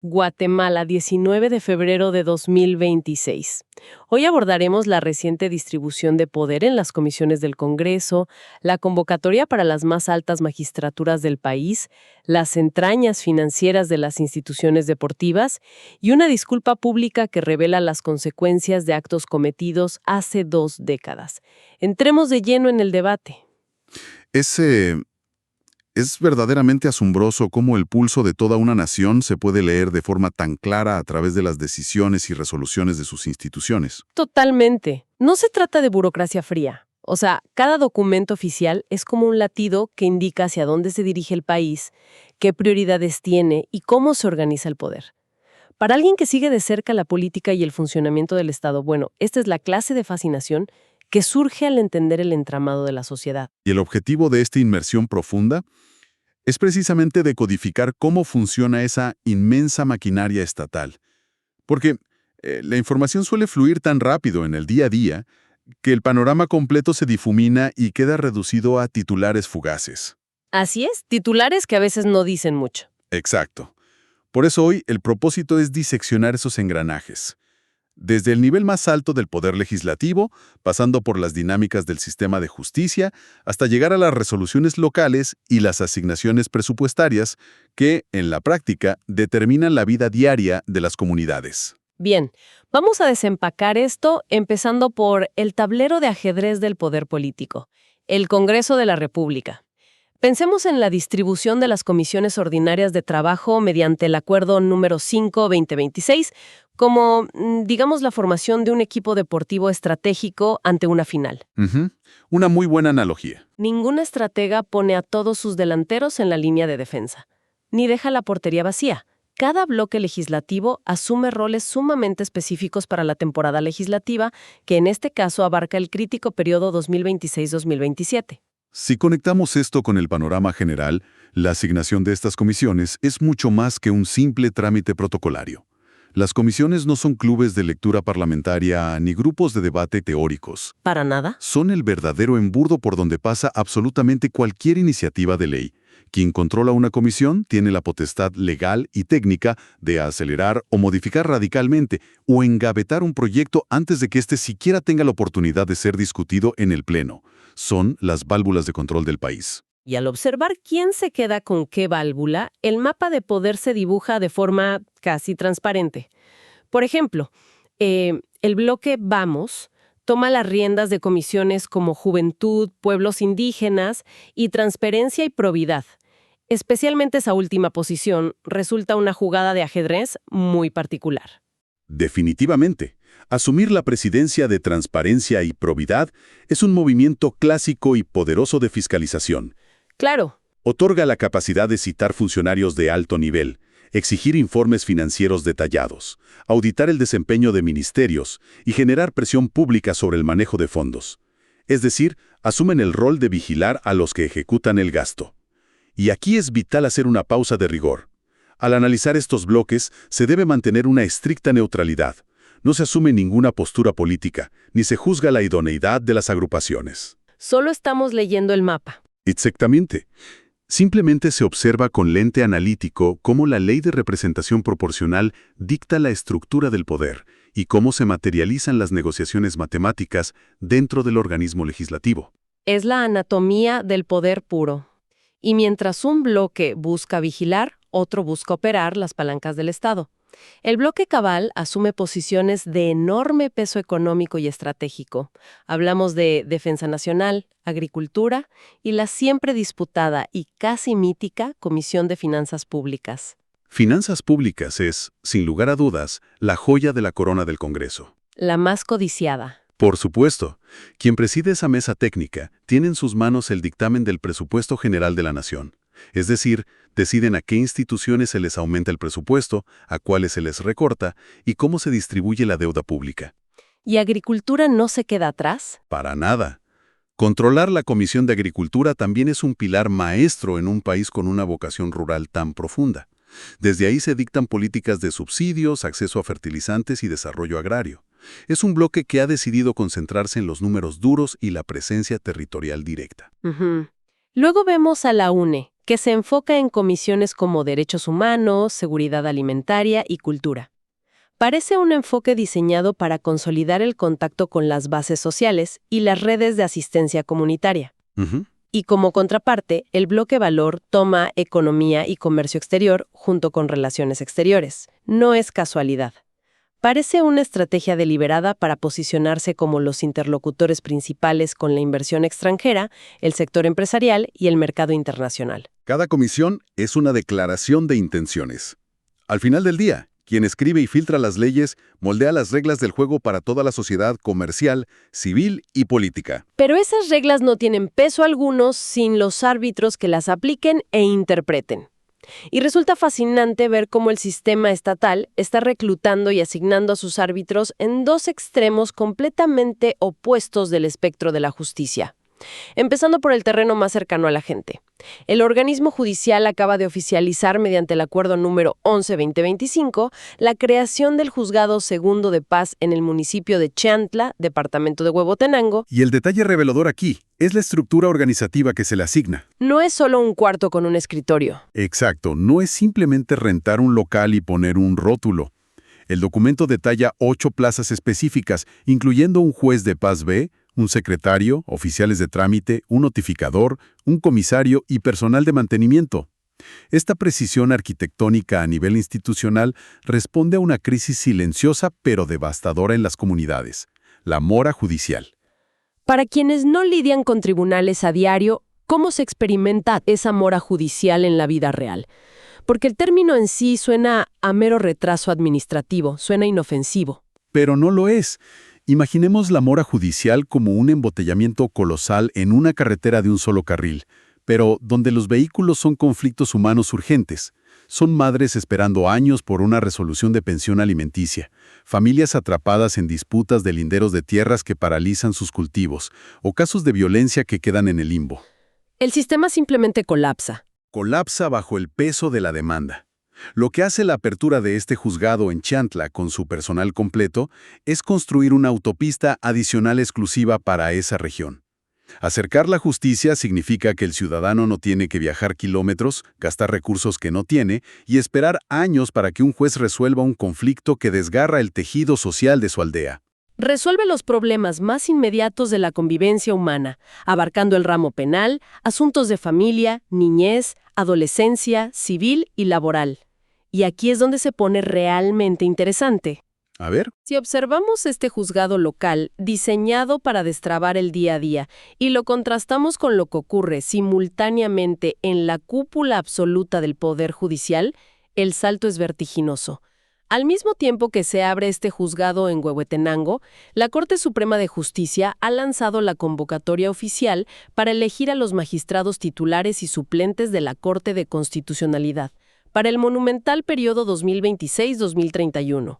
Guatemala, 19 de febrero de 2026. Hoy abordaremos la reciente distribución de poder en las comisiones del Congreso, la convocatoria para las más altas magistraturas del país, las entrañas financieras de las instituciones deportivas y una disculpa pública que revela las consecuencias de actos cometidos hace 2 décadas. Entremos de lleno en el debate. Es verdaderamente asombroso cómo el pulso de toda una nación se puede leer de forma tan clara a través de las decisiones y resoluciones de sus instituciones. Totalmente. No se trata de burocracia fría. O sea, cada documento oficial es como un latido que indica hacia dónde se dirige el país, qué prioridades tiene y cómo se organiza el poder. Para alguien que sigue de cerca la política y el funcionamiento del Estado, bueno, esta es la clase de fascinación que surge al entender el entramado de la sociedad. Y el objetivo de esta inmersión profunda es precisamente decodificar cómo funciona esa inmensa maquinaria estatal. Porque la información suele fluir tan rápido en el día a día que el panorama completo se difumina y queda reducido a titulares fugaces. Así es, titulares que a veces no dicen mucho. Exacto. Por eso hoy el propósito es diseccionar esos engranajes. Desde el nivel más alto del poder legislativo, pasando por las dinámicas del sistema de justicia, hasta llegar a las resoluciones locales y las asignaciones presupuestarias que, en la práctica, determinan la vida diaria de las comunidades. Bien, vamos a desempacar esto empezando por el tablero de ajedrez del poder político, el Congreso de la República. Pensemos en la distribución de las comisiones ordinarias de trabajo mediante el Acuerdo número 5/2026, como, digamos, la formación de un equipo deportivo estratégico ante una final. Una muy buena analogía. Ninguna estratega pone a todos sus delanteros en la línea de defensa, ni deja la portería vacía. Cada bloque legislativo asume roles sumamente específicos para la temporada legislativa, que en este caso abarca el crítico periodo 2026-2027. Si conectamos esto con el panorama general, la asignación de estas comisiones es mucho más que un simple trámite protocolario. Las comisiones no son clubes de lectura parlamentaria ni grupos de debate teóricos. ¿Para nada? Son el verdadero embudo por donde pasa absolutamente cualquier iniciativa de ley. Quien controla una comisión tiene la potestad legal y técnica de acelerar o modificar radicalmente o engavetar un proyecto antes de que éste siquiera tenga la oportunidad de ser discutido en el Pleno. Son las válvulas de control del país. Y al observar quién se queda con qué válvula, el mapa de poder se dibuja de forma casi transparente. Por ejemplo, el bloque Vamos toma las riendas de comisiones como Juventud, Pueblos Indígenas y Transparencia y Probidad. Especialmente esa última posición resulta una jugada de ajedrez muy particular. Definitivamente. Asumir la presidencia de Transparencia y Probidad es un movimiento clásico y poderoso de fiscalización. Claro. Otorga la capacidad de citar funcionarios de alto nivel, exigir informes financieros detallados, auditar el desempeño de ministerios y generar presión pública sobre el manejo de fondos. Es decir, asumen el rol de vigilar a los que ejecutan el gasto. Y aquí es vital hacer una pausa de rigor. Al analizar estos bloques, se debe mantener una estricta neutralidad. No se asume ninguna postura política, ni se juzga la idoneidad de las agrupaciones. Solo estamos leyendo el mapa. Exactamente. Simplemente se observa con lente analítico cómo la ley de representación proporcional dicta la estructura del poder y cómo se materializan las negociaciones matemáticas dentro del organismo legislativo. Es la anatomía del poder puro. Y mientras un bloque busca vigilar, otro busca operar las palancas del Estado. El bloque cabal asume posiciones de enorme peso económico y estratégico. Hablamos de defensa nacional, agricultura y la siempre disputada y casi mítica Comisión de Finanzas Públicas. Finanzas públicas es, sin lugar a dudas, la joya de la corona del Congreso. La más codiciada. Por supuesto, quien preside esa mesa técnica tiene en sus manos el dictamen del presupuesto general de la nación. Es decir, deciden a qué instituciones se les aumenta el presupuesto, a cuáles se les recorta y cómo se distribuye la deuda pública. ¿Y Agricultura no se queda atrás? Para nada. Controlar la Comisión de Agricultura también es un pilar maestro en un país con una vocación rural tan profunda. Desde ahí se dictan políticas de subsidios, acceso a fertilizantes y desarrollo agrario. Es un bloque que ha decidido concentrarse en los números duros y la presencia territorial directa. Luego vemos a la UNE, que se enfoca en comisiones como derechos humanos, seguridad alimentaria y cultura. Parece un enfoque diseñado para consolidar el contacto con las bases sociales y las redes de asistencia comunitaria. Ujú. Y como contraparte, el bloque Valor toma economía y comercio exterior junto con relaciones exteriores. No es casualidad. Parece una estrategia deliberada para posicionarse como los interlocutores principales con la inversión extranjera, el sector empresarial y el mercado internacional. Cada comisión es una declaración de intenciones. Al final del día, quien escribe y filtra las leyes moldea las reglas del juego para toda la sociedad comercial, civil y política. Pero esas reglas no tienen peso alguno sin los árbitros que las apliquen e interpreten. Y resulta fascinante ver cómo el sistema estatal está reclutando y asignando a sus árbitros en dos extremos completamente opuestos del espectro de la justicia. Empezando por el terreno más cercano a la gente. El organismo judicial acaba de oficializar mediante el acuerdo número 11-2025 la creación del Juzgado Segundo de Paz en el municipio de Chantla, departamento de Huehuetenango. Y el detalle revelador aquí es la estructura organizativa que se le asigna. No es solo un cuarto con un escritorio. Exacto, no es simplemente rentar un local y poner un rótulo. El documento detalla 8 plazas específicas, incluyendo un juez de paz B, un secretario, oficiales de trámite, un notificador, un comisario y personal de mantenimiento. Esta precisión arquitectónica a nivel institucional responde a una crisis silenciosa pero devastadora en las comunidades, la mora judicial. Para quienes no lidian con tribunales a diario, ¿cómo se experimenta esa mora judicial en la vida real? Porque el término en sí suena a mero retraso administrativo, suena inofensivo. Pero no lo es. Imaginemos la mora judicial como un embotellamiento colosal en una carretera de un solo carril, pero donde los vehículos son conflictos humanos urgentes. Son madres esperando años por una resolución de pensión alimenticia, familias atrapadas en disputas de linderos de tierras que paralizan sus cultivos, o casos de violencia que quedan en el limbo. El sistema simplemente colapsa. Colapsa bajo el peso de la demanda. Lo que hace la apertura de este juzgado en Chantla con su personal completo es construir una autopista adicional exclusiva para esa región. Acercar la justicia significa que el ciudadano no tiene que viajar kilómetros, gastar recursos que no tiene y esperar años para que un juez resuelva un conflicto que desgarra el tejido social de su aldea. Resuelve los problemas más inmediatos de la convivencia humana, abarcando el ramo penal, asuntos de familia, niñez, adolescencia, civil y laboral. Y aquí es donde se pone realmente interesante. A ver. Si observamos este juzgado local diseñado para destrabar el día a día y lo contrastamos con lo que ocurre simultáneamente en la cúpula absoluta del Poder Judicial, el salto es vertiginoso. Al mismo tiempo que se abre este juzgado en Huehuetenango, la Corte Suprema de Justicia ha lanzado la convocatoria oficial para elegir a los magistrados titulares y suplentes de la Corte de Constitucionalidad para el monumental periodo 2026-2031.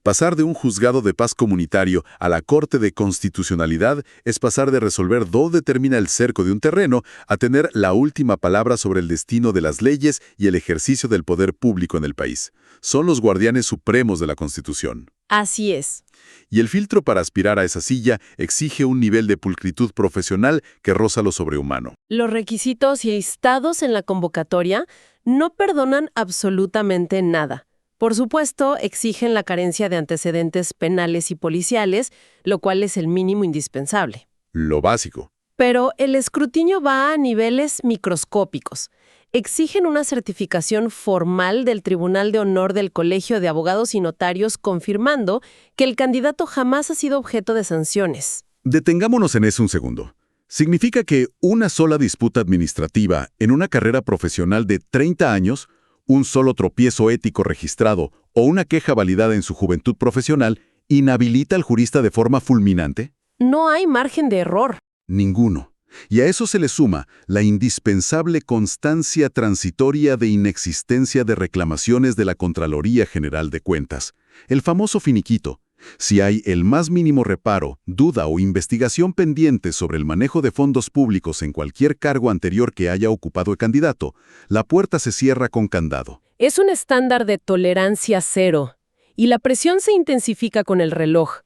Pasar de un juzgado de paz comunitario a la Corte de Constitucionalidad es pasar de resolver dónde termina el cerco de un terreno a tener la última palabra sobre el destino de las leyes y el ejercicio del poder público en el país. Son los guardianes supremos de la Constitución. Así es. Y el filtro para aspirar a esa silla exige un nivel de pulcritud profesional que roza lo sobrehumano. Los requisitos listados en la convocatoria no perdonan absolutamente nada. Por supuesto, exigen la carencia de antecedentes penales y policiales, lo cual es el mínimo indispensable. Lo básico. Pero el escrutinio va a niveles microscópicos. Exigen una certificación formal del Tribunal de Honor del Colegio de Abogados y Notarios confirmando que el candidato jamás ha sido objeto de sanciones. Detengámonos en eso un segundo. Significa que una sola disputa administrativa en una carrera profesional de 30 años, un solo tropiezo ético registrado o una queja validada en su juventud profesional inhabilita al jurista de forma fulminante. No hay margen de error. Ninguno. Y a eso se le suma la indispensable constancia transitoria de inexistencia de reclamaciones de la Contraloría General de Cuentas, el famoso finiquito. Si hay el más mínimo reparo, duda o investigación pendiente sobre el manejo de fondos públicos en cualquier cargo anterior que haya ocupado el candidato, la puerta se cierra con candado. Es un estándar de tolerancia cero, y la presión se intensifica con el reloj.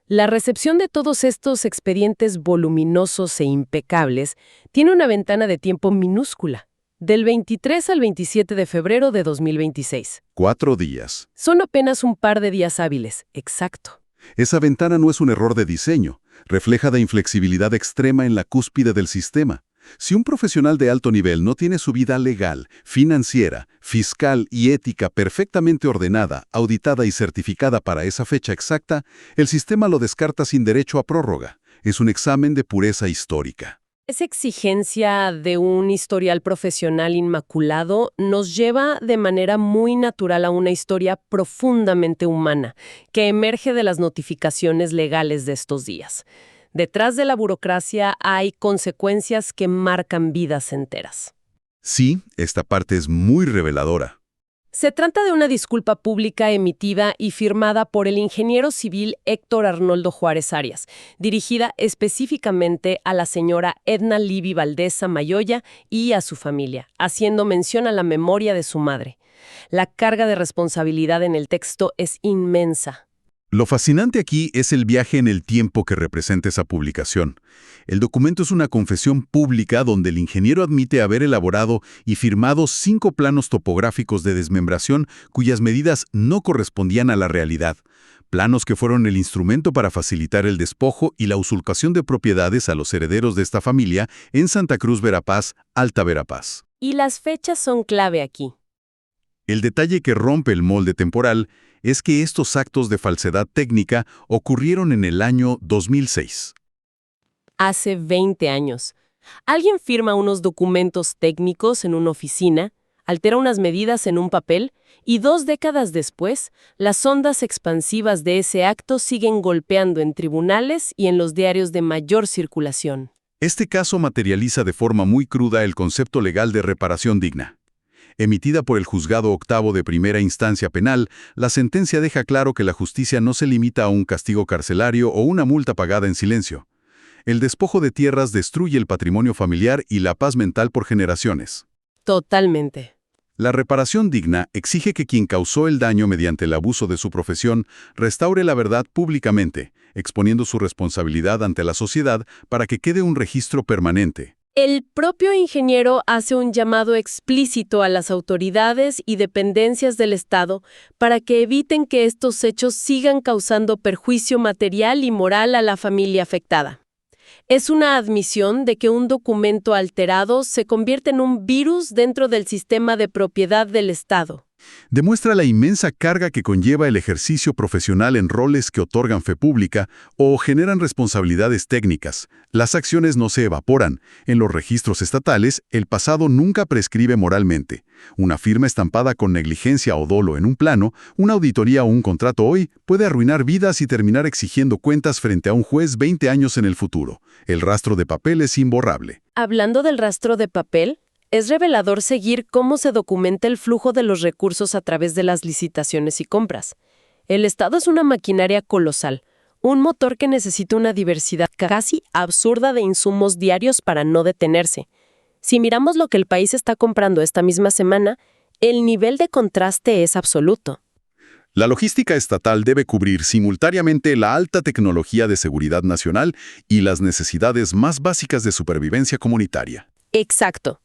La recepción de todos estos expedientes voluminosos e impecables tiene una ventana de tiempo minúscula. Del 23 al 27 de febrero de 2026. 4 días. Son apenas un par de días hábiles, exacto. Esa ventana no es un error de diseño, refleja de inflexibilidad extrema en la cúspide del sistema. Si un profesional de alto nivel no tiene su vida legal, financiera, fiscal y ética perfectamente ordenada, auditada y certificada para esa fecha exacta, el sistema lo descarta sin derecho a prórroga. Es un examen de pureza histórica. Esa exigencia de un historial profesional inmaculado nos lleva de manera muy natural a una historia profundamente humana, que emerge de las notificaciones legales de estos días. Detrás de la burocracia hay consecuencias que marcan vidas enteras. Sí, esta parte es muy reveladora. Se trata de una disculpa pública emitida y firmada por el ingeniero civil Héctor Arnoldo Juárez Arias, dirigida específicamente a la señora Edna Libby Valdés Samayoya y a su familia, haciendo mención a la memoria de su madre. La carga de responsabilidad en el texto es inmensa. Lo fascinante aquí es el viaje en el tiempo que representa esa publicación. El documento es una confesión pública donde el ingeniero admite haber elaborado y firmado 5 planos topográficos de desmembración cuyas medidas no correspondían a la realidad. Planos que fueron el instrumento para facilitar el despojo y la usurpación de propiedades a los herederos de esta familia en Santa Cruz, Verapaz, Alta Verapaz. Y las fechas son clave aquí. El detalle que rompe el molde temporal es que estos actos de falsedad técnica ocurrieron en el año 2006. Hace 20 años. Alguien firma unos documentos técnicos en una oficina, altera unas medidas en un papel y 2 décadas después, las ondas expansivas de ese acto siguen golpeando en tribunales y en los diarios de mayor circulación. Este caso materializa de forma muy cruda el concepto legal de reparación digna. Emitida por el Juzgado Octavo de Primera Instancia Penal, la sentencia deja claro que la justicia no se limita a un castigo carcelario o una multa pagada en silencio. El despojo de tierras destruye el patrimonio familiar y la paz mental por generaciones. Totalmente. La reparación digna exige que quien causó el daño mediante el abuso de su profesión restaure la verdad públicamente, exponiendo su responsabilidad ante la sociedad para que quede un registro permanente. El propio ingeniero hace un llamado explícito a las autoridades y dependencias del Estado para que eviten que estos hechos sigan causando perjuicio material y moral a la familia afectada. Es una admisión de que un documento alterado se convierte en un virus dentro del sistema de propiedad del Estado. Demuestra la inmensa carga que conlleva el ejercicio profesional en roles que otorgan fe pública o generan responsabilidades técnicas. Las acciones no se evaporan. En los registros estatales, el pasado nunca prescribe moralmente. Una firma estampada con negligencia o dolo en un plano, una auditoría o un contrato hoy, puede arruinar vidas y terminar exigiendo cuentas frente a un juez 20 años en el futuro. El rastro de papel es imborrable. Hablando del rastro de papel, es revelador seguir cómo se documenta el flujo de los recursos a través de las licitaciones y compras. El Estado es una maquinaria colosal, un motor que necesita una diversidad casi absurda de insumos diarios para no detenerse. Si miramos lo que el país está comprando esta misma semana, el nivel de contraste es absoluto. La logística estatal debe cubrir simultáneamente la alta tecnología de seguridad nacional y las necesidades más básicas de supervivencia comunitaria. Exacto.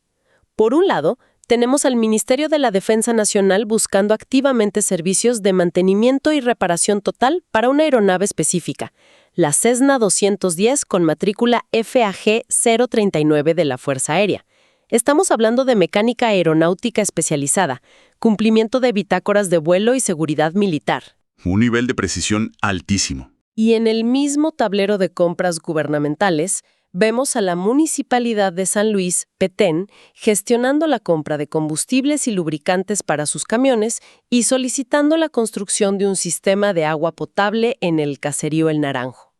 Por un lado, tenemos al Ministerio de la Defensa Nacional buscando activamente servicios de mantenimiento y reparación total para una aeronave específica, la Cessna 210 con matrícula FAG 039 de la Fuerza Aérea. Estamos hablando de mecánica aeronáutica especializada, cumplimiento de bitácoras de vuelo y seguridad militar. Un nivel de precisión altísimo. Y en el mismo tablero de compras gubernamentales, vemos a la Municipalidad de San Luis, Petén, gestionando la compra de combustibles y lubricantes para sus camiones y solicitando la construcción de un sistema de agua potable en el caserío El Naranjo.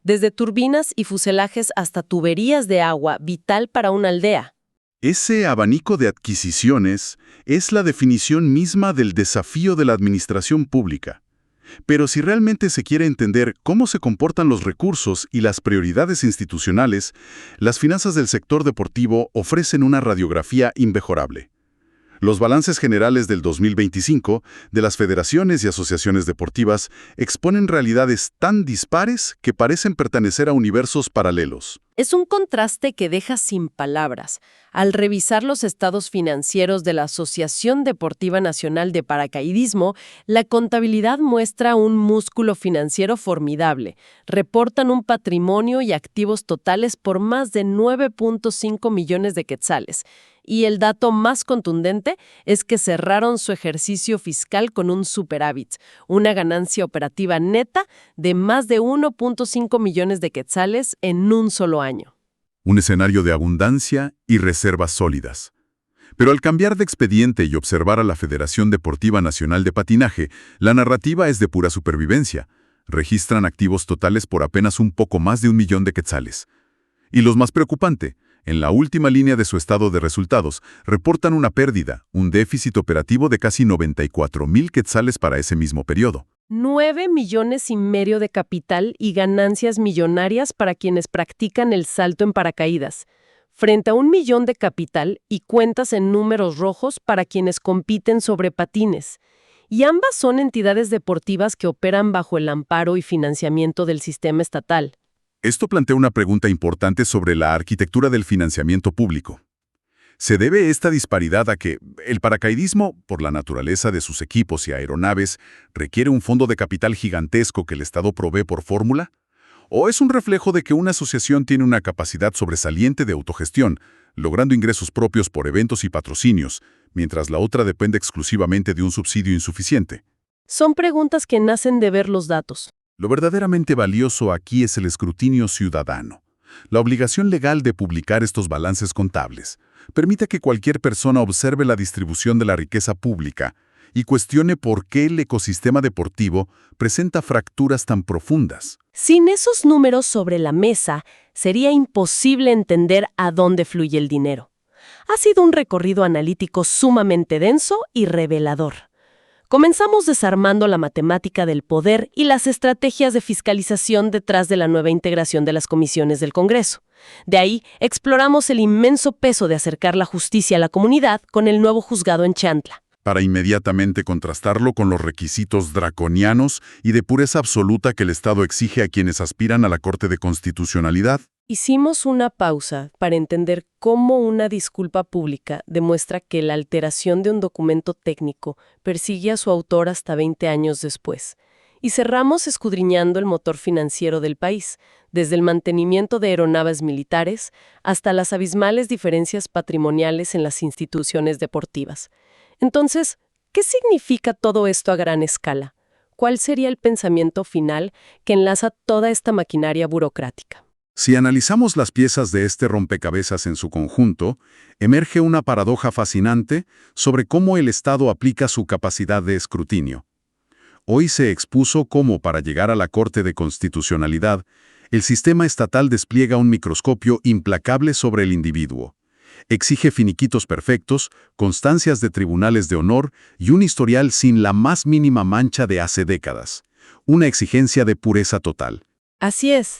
Desde turbinas y fuselajes hasta tuberías de agua vital para una aldea. Ese abanico de adquisiciones es la definición misma del desafío de la administración pública. Pero si realmente se quiere entender cómo se comportan los recursos y las prioridades institucionales, las finanzas del sector deportivo ofrecen una radiografía inmejorable. Los balances generales del 2025 de las federaciones y asociaciones deportivas exponen realidades tan dispares que parecen pertenecer a universos paralelos. Es un contraste que deja sin palabras. Al revisar los estados financieros de la Asociación Deportiva Nacional de Paracaidismo, la contabilidad muestra un músculo financiero formidable. Reportan un patrimonio y activos totales por más de 9.5 millones de quetzales. Y el dato más contundente es que cerraron su ejercicio fiscal con un superávit, una ganancia operativa neta de más de 1.5 millones de quetzales en un solo año. Un escenario de abundancia y reservas sólidas. Pero al cambiar de expediente y observar a la Federación Deportiva Nacional de Patinaje, la narrativa es de pura supervivencia. Registran activos totales por apenas un poco más de 1 millón de quetzales. Y lo más preocupante, en la última línea de su estado de resultados, reportan una pérdida, un déficit operativo de casi 94.000 quetzales para ese mismo periodo. 9,5 millones de capital y ganancias millonarias para quienes practican el salto en paracaídas, frente a 1 millón de capital y cuentas en números rojos para quienes compiten sobre patines. Y ambas son entidades deportivas que operan bajo el amparo y financiamiento del sistema estatal. Esto plantea una pregunta importante sobre la arquitectura del financiamiento público. ¿Se debe esta disparidad a que el paracaidismo, por la naturaleza de sus equipos y aeronaves, requiere un fondo de capital gigantesco que el Estado provee por fórmula? ¿O es un reflejo de que una asociación tiene una capacidad sobresaliente de autogestión, logrando ingresos propios por eventos y patrocinios, mientras la otra depende exclusivamente de un subsidio insuficiente? Son preguntas que nacen de ver los datos. Lo verdaderamente valioso aquí es el escrutinio ciudadano. La obligación legal de publicar estos balances contables permite que cualquier persona observe la distribución de la riqueza pública y cuestione por qué el ecosistema deportivo presenta fracturas tan profundas. Sin esos números sobre la mesa, sería imposible entender a dónde fluye el dinero. Ha sido un recorrido analítico sumamente denso y revelador. Comenzamos desarmando la matemática del poder y las estrategias de fiscalización detrás de la nueva integración de las comisiones del Congreso. De ahí, exploramos el inmenso peso de acercar la justicia a la comunidad con el nuevo juzgado en Chantla, para inmediatamente contrastarlo con los requisitos draconianos y de pureza absoluta que el Estado exige a quienes aspiran a la Corte de Constitucionalidad. Hicimos una pausa para entender cómo una disculpa pública demuestra que la alteración de un documento técnico persigue a su autor hasta 20 años después. Y cerramos escudriñando el motor financiero del país, desde el mantenimiento de aeronaves militares hasta las abismales diferencias patrimoniales en las instituciones deportivas. Entonces, ¿qué significa todo esto a gran escala? ¿Cuál sería el pensamiento final que enlaza toda esta maquinaria burocrática? Si analizamos las piezas de este rompecabezas en su conjunto, emerge una paradoja fascinante sobre cómo el Estado aplica su capacidad de escrutinio. Hoy se expuso cómo, para llegar a la Corte de Constitucionalidad, el sistema estatal despliega un microscopio implacable sobre el individuo. Exige finiquitos perfectos, constancias de tribunales de honor y un historial sin la más mínima mancha de hace décadas. Una exigencia de pureza total. Así es.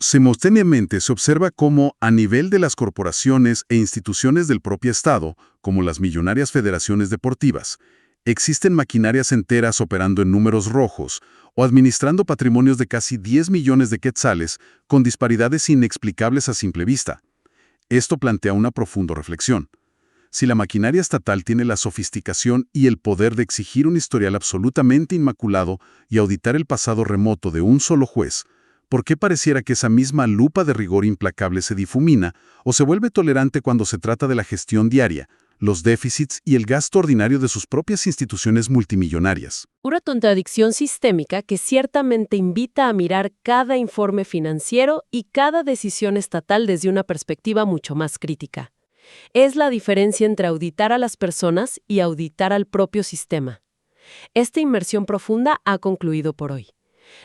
Simultáneamente se observa cómo, a nivel de las corporaciones e instituciones del propio Estado, como las millonarias federaciones deportivas, existen maquinarias enteras operando en números rojos o administrando patrimonios de casi 10 millones de quetzales con disparidades inexplicables a simple vista. Esto plantea una profunda reflexión. Si la maquinaria estatal tiene la sofisticación y el poder de exigir un historial absolutamente inmaculado y auditar el pasado remoto de un solo juez, ¿por qué pareciera que esa misma lupa de rigor implacable se difumina o se vuelve tolerante cuando se trata de la gestión diaria, los déficits y el gasto ordinario de sus propias instituciones multimillonarias? Una contradicción sistémica que ciertamente invita a mirar cada informe financiero y cada decisión estatal desde una perspectiva mucho más crítica. Es la diferencia entre auditar a las personas y auditar al propio sistema. Esta inmersión profunda ha concluido por hoy.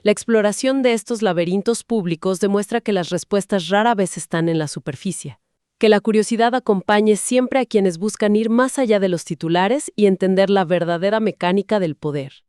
La exploración de estos laberintos públicos demuestra que las respuestas rara vez están en la superficie. Que la curiosidad acompañe siempre a quienes buscan ir más allá de los titulares y entender la verdadera mecánica del poder.